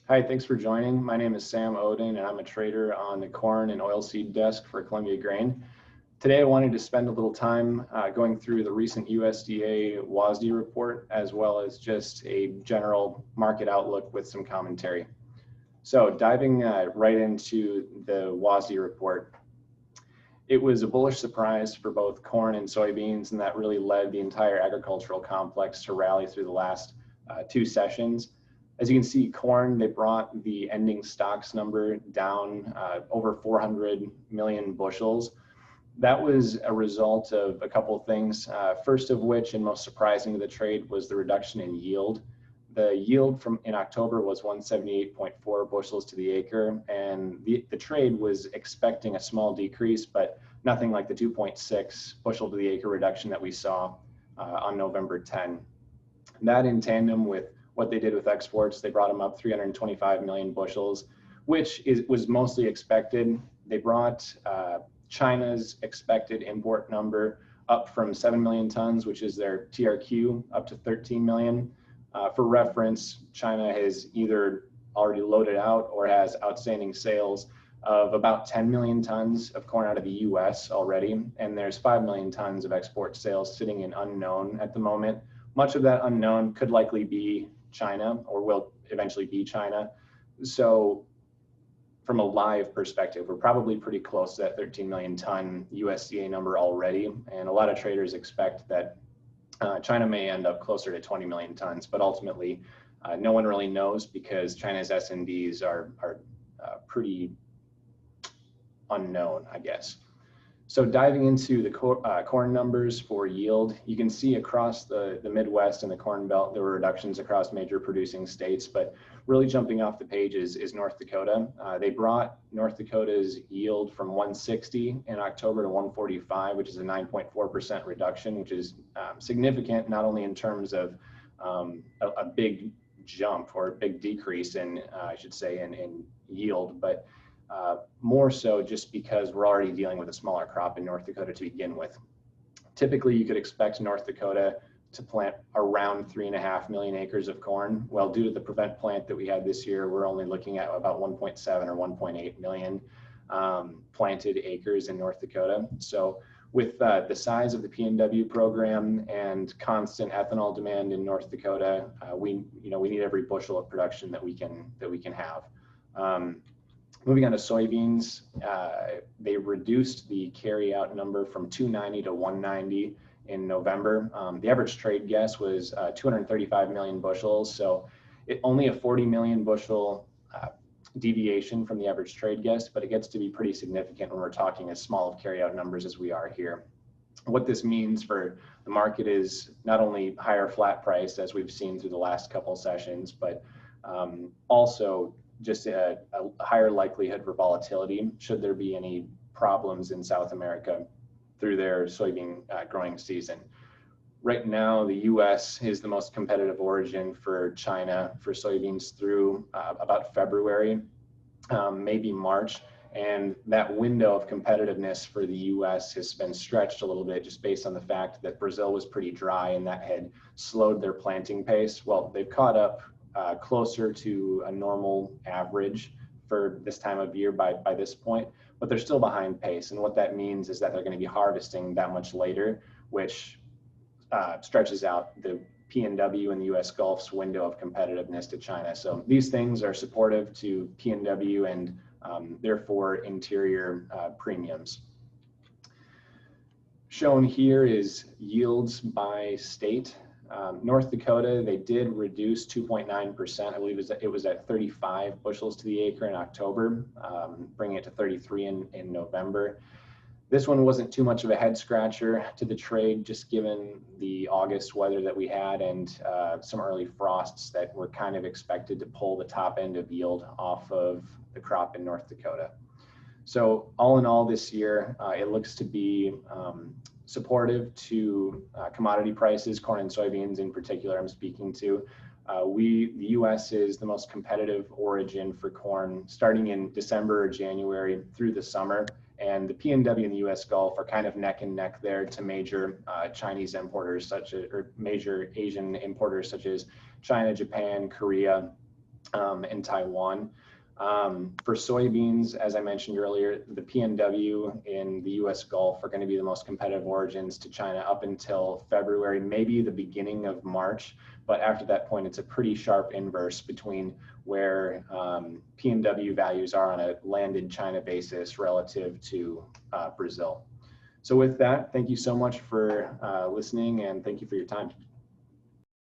Hi, thanks for joining. My name is Sam Oden, and I'm a trader on the corn and oilseed desk for Columbia Grain. Today, I wanted to spend a little time going through the recent USDA WASDE report, as well as just a general market outlook with some commentary. So diving right into the WASDE report, it was a bullish surprise for both corn and soybeans, and that really led the entire agricultural complex to rally through the last two sessions. As you can see, corn, they brought the ending stocks number down over 400 million bushels. That was a result of a couple of things. First of which, and most surprising to the trade, was the reduction in yield. The yield in October was 178.4 bushels to the acre, and the trade was expecting a small decrease, but nothing like the 2.6 bushel to the acre reduction that we saw on November 10. That in tandem with what they did with exports, they brought them up 325 million bushels, which was mostly expected. They brought China's expected import number up from 7 million tons, which is their TRQ, up to 13 million. For reference, China has either already loaded out or has outstanding sales of about 10 million tons of corn out of the US already, and there's 5 million tons of export sales sitting in unknown at the moment. Much of that unknown could likely be China, or will eventually be China. So from a live perspective, we're probably pretty close to that 13 million ton USDA number already, and a lot of traders expect that China may end up closer to 20 million tons, but ultimately no one really knows because China's S&Ds are pretty unknown, I guess. So diving into the corn numbers for yield, you can see across the Midwest and the Corn Belt, there were reductions across major producing states, but really jumping off the page is North Dakota. They brought North Dakota's yield from 160 in October to 145, which is a 9.4% reduction, which is significant, not only in terms of a big jump or a big decrease in, I should say, in yield, but more so just because we're already dealing with a smaller crop in North Dakota to begin with. Typically, you could expect North Dakota to plant around 3.5 million acres of corn. Well, due to the prevent plant that we had this year, we're only looking at about 1.7 or 1.8 million planted acres in North Dakota. So with the size of the PNW program and constant ethanol demand in North Dakota, we need every bushel of production that we can have. Moving on to soybeans, they reduced the carryout number from 290 to 190 in November. The average trade guess was 235 million bushels, so only a 40 million bushel deviation from the average trade guess, but it gets to be pretty significant when we're talking as small of carryout numbers as we are here. What this means for the market is not only higher flat price, as we've seen through the last couple sessions, but also just a higher likelihood for volatility should there be any problems in South America through their soybean growing season. Right now, the US is the most competitive origin for China for soybeans through about February, maybe March. And that window of competitiveness for the US has been stretched a little bit just based on the fact that Brazil was pretty dry and that had slowed their planting pace. Well, they've caught up closer to a normal average for this time of year by this point, but they're still behind pace. And what that means is that they're going to be harvesting that much later, which stretches out the PNW and the US Gulf's window of competitiveness to China. So these things are supportive to PNW and therefore interior premiums. Shown here is yields by state. North Dakota, they did reduce 2.9%. I believe it was at 35 bushels to the acre in October, bringing it to 33 in November. This one wasn't too much of a head scratcher to the trade, just given the August weather that we had and some early frosts that were kind of expected to pull the top end of yield off of the crop in North Dakota. So all in all this year, it looks to be supportive to commodity prices, corn and soybeans in particular I'm speaking to. The US is the most competitive origin for corn starting in December or January through the summer. And the PNW and the US Gulf are kind of neck and neck there to major Chinese importers or major Asian importers such as China, Japan, Korea. and Taiwan. For soybeans, as I mentioned earlier, the PNW in the US Gulf are going to be the most competitive origins to China up until February, maybe the beginning of March. But after that point, it's a pretty sharp inverse between where PNW values are on a landed China basis relative to Brazil. So with that, thank you so much for listening, and thank you for your time.